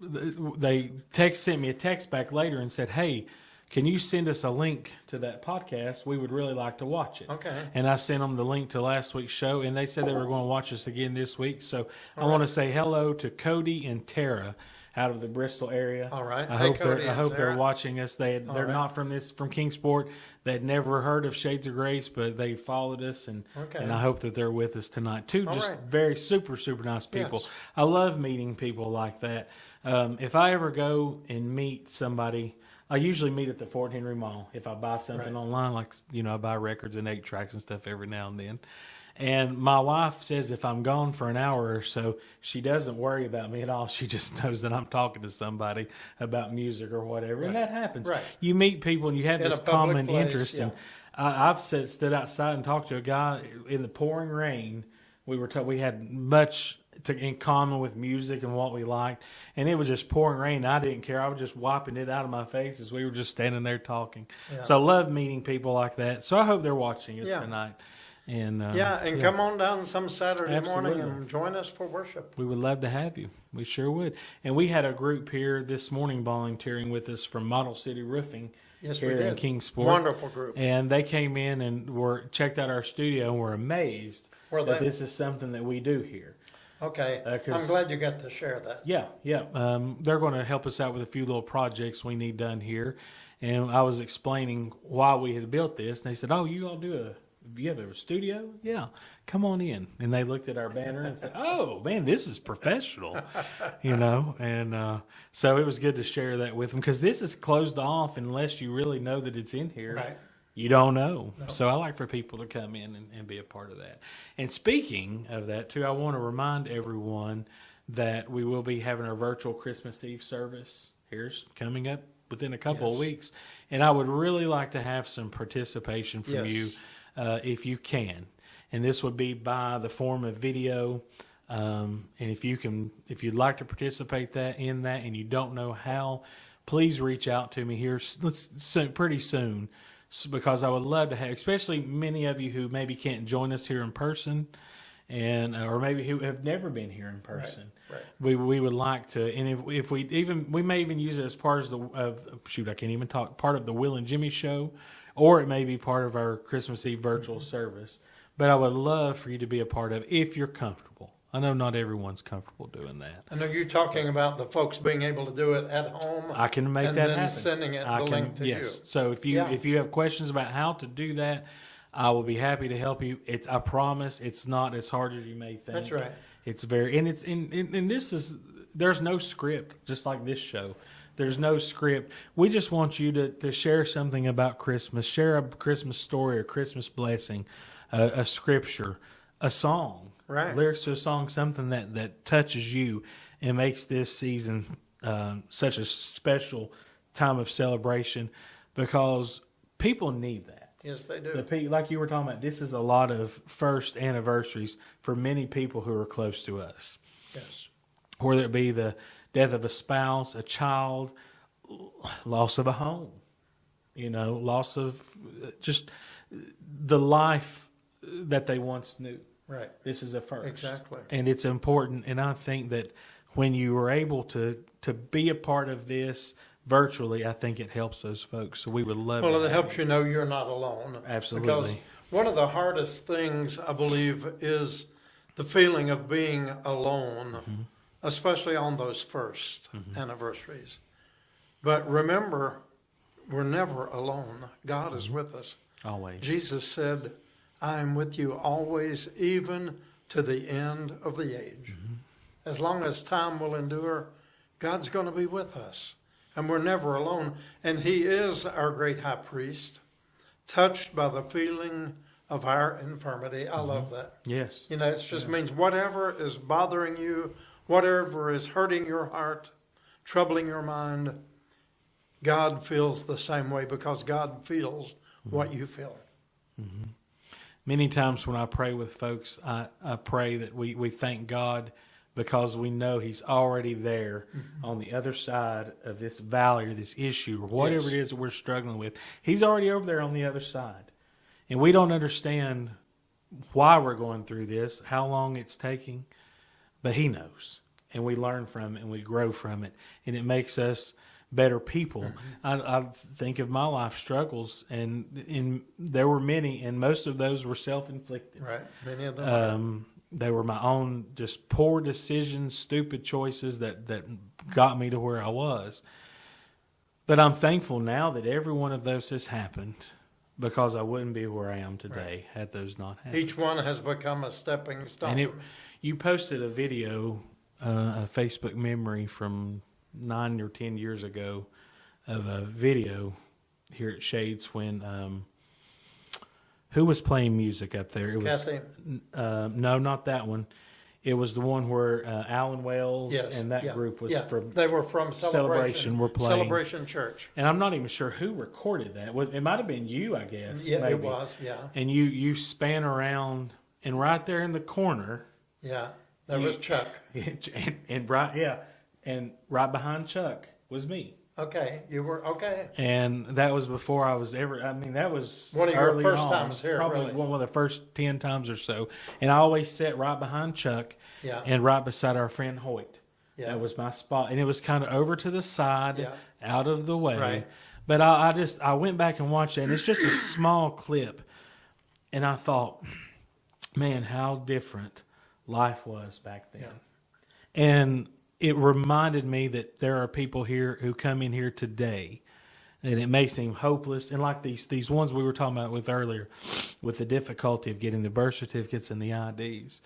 they sent me a text back later and said, "Hey, can you send us a link to that podcast? We would really like to watch it." Okay. And I sent them the link to last week's show, and they said they were going to watch us again this week. So I want to say hello to Cody and Tara out of the Bristol area. All right. I Hey, hope Cody and they're Tara. watching us. They're right. not from Kingsport. They'd never heard of Shades of Grace, but they followed us, and I hope that they're with us tonight too. Just right. very super nice people. Yes. I love meeting people like that. If I ever go and meet somebody, I usually meet at the Fort Henry Mall. If I buy something online, like I buy records and 8-tracks and stuff every now and then. And my wife says if I'm gone for an hour or so, she doesn't worry about me at all. She just knows that I'm talking to somebody about music or whatever. And that happens. Right. You meet people and you have In this a public common place, interest. yeah. And I've stood outside and talked to a guy in the pouring rain. We had much in common with music and what we liked. And it was just pouring rain. I didn't care. I was just wiping it out of my face as we were just standing there talking. Yeah. So I love meeting people like that. So I hope they're watching us Yeah. tonight. And Come on down some Saturday morning Absolutely. and join us for worship. we would love to have you. We sure would. And we had a group here this morning volunteering with us from Model City Roofing Yes, here we did. in Kingsport. Wonderful group. And they came in and checked out our studio and were amazed Were that they? this is something that we do here. Okay, 'cause- I'm glad you got to share that. Yeah. They're going to help us out with a few little projects we need done here. And I was explaining why we had built this. And they said, "Oh, you all you have a studio? Yeah, come on in." And they looked at our banner and said, "Oh, man, this is professional," And so it was good to share that with them because this is closed off unless you really know that it's in here. Right. You don't know. No. So I like for people to come in and be a part of that. And speaking of that, too, I want to remind everyone that we will be having our virtual Christmas Eve service. Here's coming up within a couple of weeks. And I would really like to have some participation from you if you can. And this would be by the form of video. And if you'd like to participate in that and you don't know how, please reach out to me here pretty soon. Because I would love to have, especially many of you who maybe can't join us here in person, and or maybe who have never been here in person. Right. Right. We would like to, and if we may even use it as part part of the Will and Jimmy show, or it may be part of our Christmas Eve virtual service. But I would love for you to be a part of it if you're comfortable. I know not everyone's comfortable doing that. I know you're talking about the folks being able to do it at home. I can make and that then happen. sending the link to you. So if you have questions about how to do that, I will be happy to help you. I promise it's not as hard as you may think. That's right. It's there's no script, just like this show. There's no script. We just want you to share something about Christmas, share a Christmas story, a Christmas blessing, a scripture, a song. Right. Lyrics to a song, something that touches you and makes this season such a special time of celebration because people need that. Yes, they do. Like you were talking about, this is a lot of first anniversaries for many people who are close to us. Yes. Whether it be the death of a spouse, a child, loss of a home, loss of just the life that they once knew. Right. This is a first. Exactly. And it's important. And I think that when you are able to be a part of this virtually, I think it helps those folks. So we would love Well, to it helps you know you're not alone. Absolutely. Because one of the hardest things, I believe, is the feeling of being alone, especially on those first anniversaries. But remember, we're never alone. God is with us. always. Jesus said, I am with you always, even to the end of the age. As long as time will endure, God's going to be with us. And we're never alone. And he is our great high priest, touched by the feeling of our infirmity. I love that. Yes. You know, it just means whatever is bothering you, whatever is hurting your heart, troubling your mind, God feels the same way because God feels what you feel. Many times when I pray with folks, I pray that we thank God because we know he's already there on the other side of this valley or this issue or whatever Yes. it is that we're struggling with. He's already over there on the other side. And we don't understand why we're going through this, how long it's taking, but he knows. And we learn from it and we grow from it. And it makes us better people. I think of my life struggles, and there were many, and most of those were self-inflicted. Right. Many of them. They were my own just poor decisions, stupid choices that got me to where I was. But I'm thankful now that every one of those has happened because I wouldn't be where I am today had those not happened. Each one has become a stepping stone. And you posted a video, a Facebook memory from 9 or 10 years ago of a video here at Shades when who was playing music up there? It was Kathy? no, not that one. It was the one where Alan Wells Yes. and that yeah. group was yeah. from. They were from Celebration were playing. Celebration Church. And I'm not even sure who recorded that. It might have been you, I guess. Yeah, maybe. it was. Yeah. And you span around, and right there in the corner, Yeah. That was Chuck. and right, and right behind Chuck was me. Okay, you were okay. And that was before I was ever. I mean, that was One of your early first on, times here, probably really. one of the first 10 times or so. And I always sat right behind Chuck, Yeah. and right beside our friend Hoyt. Yeah. That was my spot, and it was kind of over to the side, Yeah. out of the way. Right. But I went back and watched it, and it's just a small clip, and I thought, man, how different life was back then. Yeah. And it reminded me that there are people here who come in here today, and it may seem hopeless. And like these ones we were talking about with earlier, with the difficulty of getting the birth certificates and the IDs.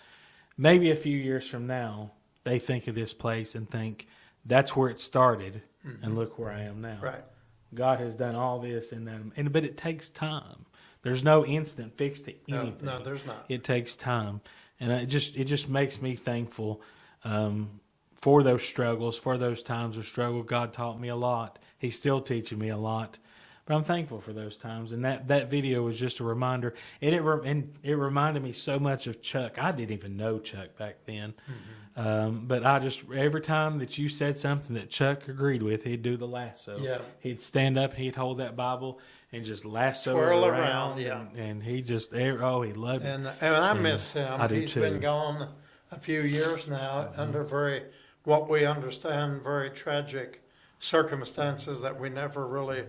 Maybe a few years from now, they think of this place and think that's where it started, and look where I am now. Right. God has done all this and that, but it takes time. There's no instant fix to anything. No, there's not. It takes time, and it just makes me thankful for those struggles, for those times of struggle. God taught me a lot. He's still teaching me a lot, but I'm thankful for those times. And that video was just a reminder, and it reminded me so much of Chuck. I didn't even know Chuck back then, but every time that you said something that Chuck agreed with, he'd do the lasso. Yeah. He'd stand up, he'd hold that Bible, and just lasso Twirl it around, yeah. and he just he loved it. And I miss him. I do He's too. been gone a few years now under what we understand, very tragic circumstances that we never really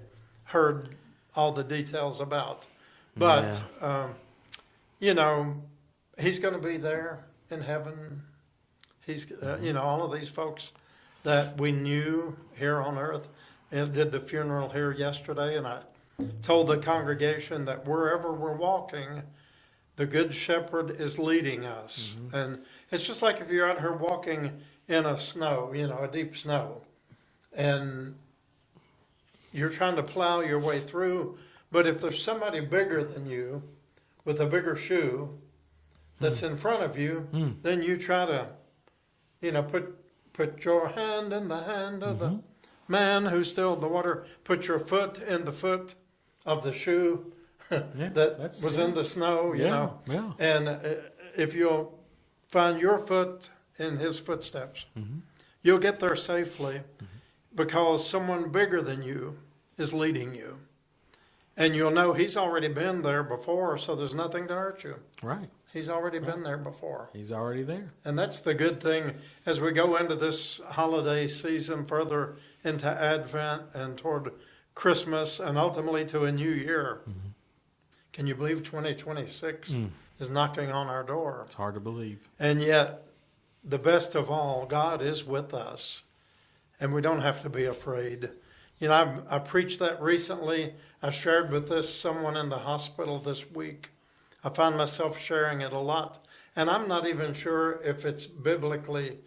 heard all the details about. But, he's going to be there in heaven. He's, all of these folks that we knew here on earth and did the funeral here yesterday. And I told the congregation that wherever we're walking, the Good Shepherd is leading us. And it's just like if you're out here walking in a snow, a deep snow, and you're trying to plow your way through. But if there's somebody bigger than you with a bigger shoe that's in front of you, then you try to, put your hand in the hand of the man who stilled the water, put your foot in the foot of the shoe that was in the snow, Yeah. And if you'll find your foot in his footsteps, you'll get there safely because someone bigger than you is leading you. And you'll know he's already been there before, so there's nothing to hurt you. Right. He's already been there before. He's already there. And that's the good thing as we go into this holiday season, further into Advent and toward Christmas and ultimately to a new year. Can you believe 2026 is knocking on our door? It's hard to believe. And yet, the best of all, God is with us, and we don't have to be afraid. I preached that recently. I shared with someone in the hospital this week. I find myself sharing it a lot, and I'm not even sure if it's biblically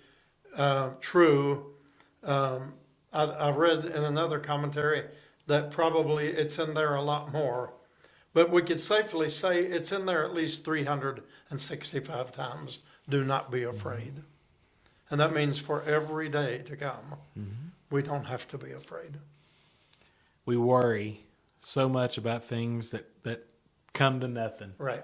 true. I read in another commentary that probably it's in there a lot more, but we could safely say it's in there at least 365 times. Do not be afraid. And that means for every day to come, we don't have to be afraid. We worry so much about things that come to nothing. Right.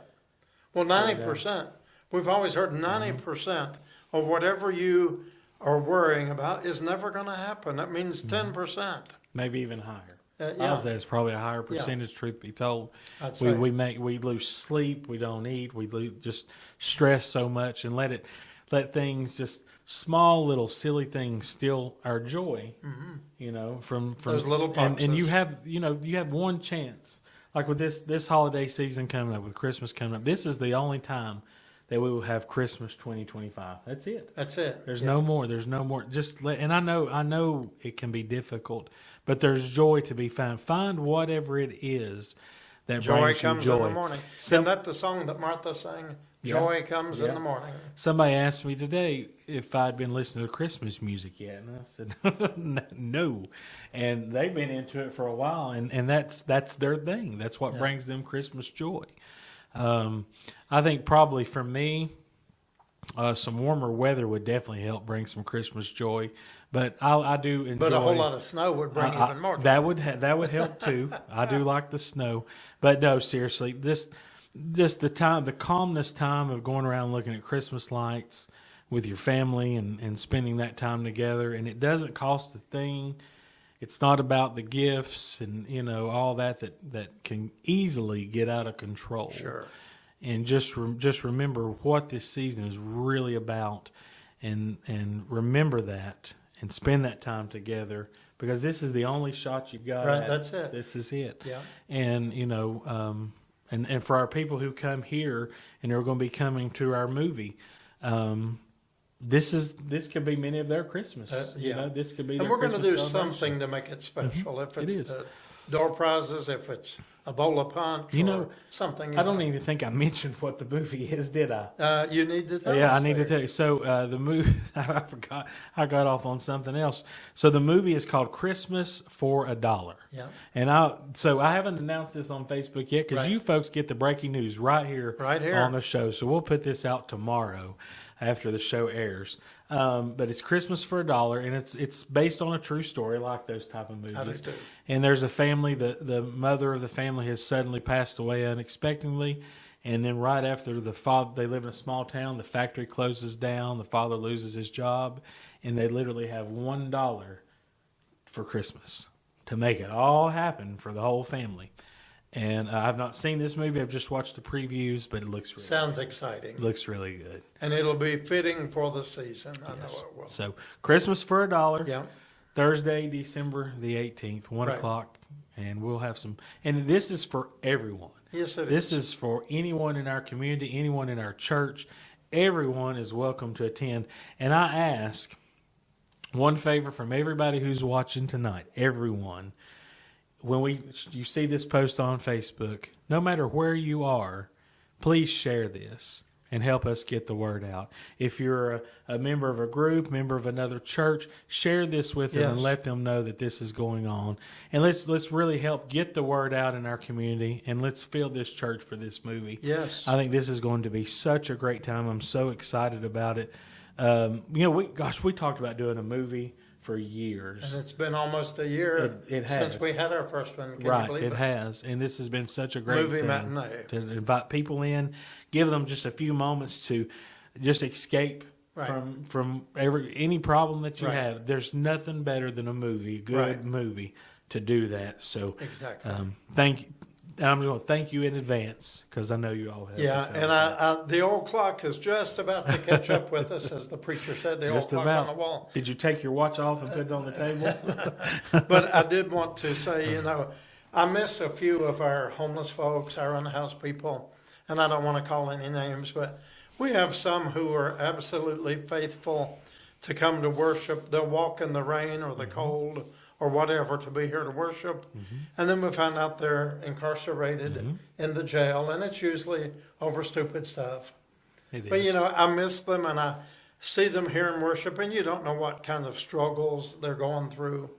Well, 90%. We've always heard 90% of whatever you are worrying about is never going to happen. That means 10%. Maybe even higher. I Yeah. would say it's probably a higher percentage, truth be told. I'd say. We lose sleep, we don't eat, we just stress so much and let things, just small little silly things, steal our joy. From Those little foxes. and you have one chance, like with this holiday season coming up, with Christmas coming up. This is the only time that we will have Christmas 2025. That's it. That's it. There's no more. There's no more. And I know it can be difficult, but there's joy to be found. Find whatever it is that Joy brings comes you joy. in the morning. Isn't that the song that Martha sang? Joy comes in the morning. Somebody asked me today if I'd been listening to Christmas music yet, and I said no. And they've been into it for a while, and that's their thing. That's what brings them Christmas joy. I think probably for me, some warmer weather would definitely help bring some Christmas joy. But I do enjoy. But a whole lot of snow would bring even more joy. That would help too. I do like the snow, but no, seriously, just the calmness time of going around looking at Christmas lights with your family and spending that time together. And it doesn't cost a thing. It's not about the gifts and, all that can easily get out of control. Sure. And just remember what this season is really about, and remember that, and spend that time together, because this is the only shot you've got. Right, that's it. This is it. Yeah. And and for our people who come here and are going to be coming to our movie, this could be many of their Christmas. This could be. And their we're going to Christmas do celebration. something to make it special. If it's It is. the door prizes, if it's a bowl of punch, or something. I don't even think I mentioned what the movie is, did I? You need to tell Yeah, us I need to there. tell you. So the movie, I forgot. I got off on something else. So the movie is called Christmas for $1. Yeah. And I haven't announced this on Facebook yet, because Right. you folks get the breaking news right here on the show. So we'll put this out tomorrow after the show airs. But it's Christmas for $1, and it's based on a true story, like those type of movies. I do too. And there's a family, the mother of the family has suddenly passed away unexpectedly. And then right after the father, they live in a small town, the factory closes down, the father loses his job, and they literally have $1 for Christmas to make it all happen for the whole family. And I've not seen this movie. I've just watched the previews, but it looks really Sounds exciting. looks really good. And it'll be fitting for the season. I know it will. So Christmas for $1. Yeah. Thursday, December the 18th, 1 Right. o'clock, and we'll have some. And this is for everyone. Yes, it is. This is for anyone in our community, anyone in our church. Everyone is welcome to attend. And I ask one favor from everybody who's watching tonight, everyone. When you see this post on Facebook, no matter where you are, please share this and help us get the word out. If you're a member of a group, member of another church, share this with them and Yes. let them know that this is going on. And let's really help get the word out in our community, and let's fill this church for this movie. Yes. I think this is going to be such a great time. I'm so excited about it. We talked about doing a movie for years. And it's been almost a year It since has. we had our first one. Can you Right, believe it has, and this has been such a great Movie thing matinee. to invite people in, give them just a few moments to just escape Right. from any problem that you Right. have. There's nothing better than a movie, a good Right. movie, to do that. So, Exactly. thank you. And I'm just going to thank you in advance, because I know you all have. Yeah, this and out. the old clock is just about to catch up with us, as the preacher said, the Just old clock about. on the wall. Did you take your watch off and put it on the table? But I did want to say, I miss a few of our homeless folks, our unhoused people, and I don't want to call any names, but we have some who are absolutely faithful to come to worship. They'll walk in the rain or the cold or whatever to be here to worship. And then we find out they're incarcerated in the jail, and it's usually over stupid stuff. It But, is. I miss them, and I see them here in worship, and you don't know what kind of struggles they're going through,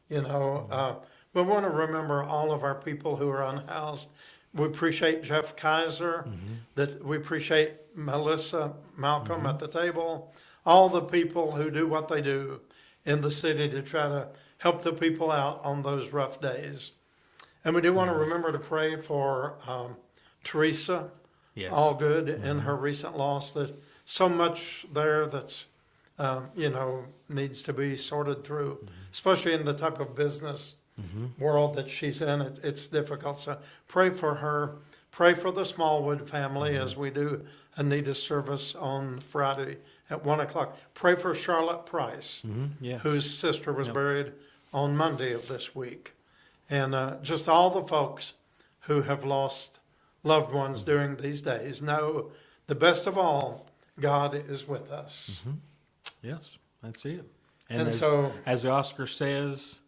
But we want to remember all of our people who are unhoused. We appreciate Jeff Kaiser, that we appreciate Melissa Malcolm at the table, all the people who do what they do in the city to try to help the people out on those rough days. And we do want to remember to pray for Teresa. Yes. All good in her recent loss. There's so much there that's, needs to be sorted through, especially in the type of business world that she's in. It's difficult. So pray for her. Pray for the Smallwood family as we do Anita's service on Friday at 1 o'clock. Pray for Charlotte Price, Yes. whose sister was buried on Monday of this week. And just all the folks who have lost loved ones during these days know the best of all, God is with us. Yes, that's it. And as, so- as the Oscar says,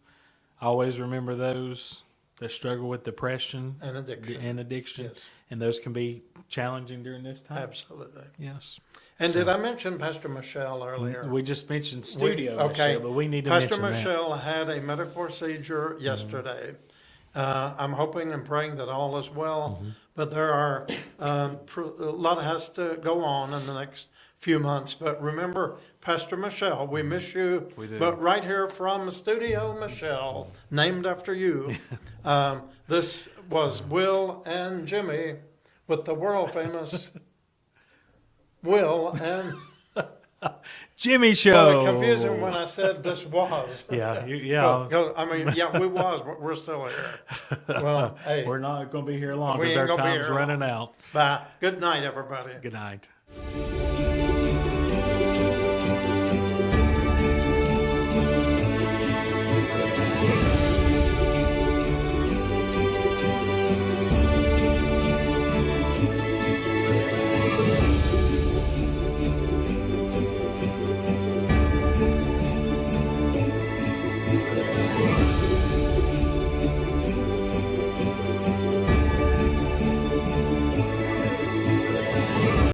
always remember those that struggle with depression And addiction. Yes. and those can be challenging during this time. Absolutely. Yes. And did I mention Pastor Michelle earlier? We just mentioned studio, okay. Michelle, but we need to Pastor mention Michelle had a medical procedure yesterday. I'm hoping and praying that all is well, but there are a lot has to go on in the next few months. But remember, Pastor Michelle, we miss you. We do. But right here from Studio Michelle, named after you, this was Will and Jimmy with the world famous Will and Jimmy Show. Well, confusing when I said this was. Yeah, yeah. I mean, yeah, we was, but we're still here. Well, hey, We're not going to be here long We because ain't our gonna be time's here running out. bye. Good night, everybody. Good night.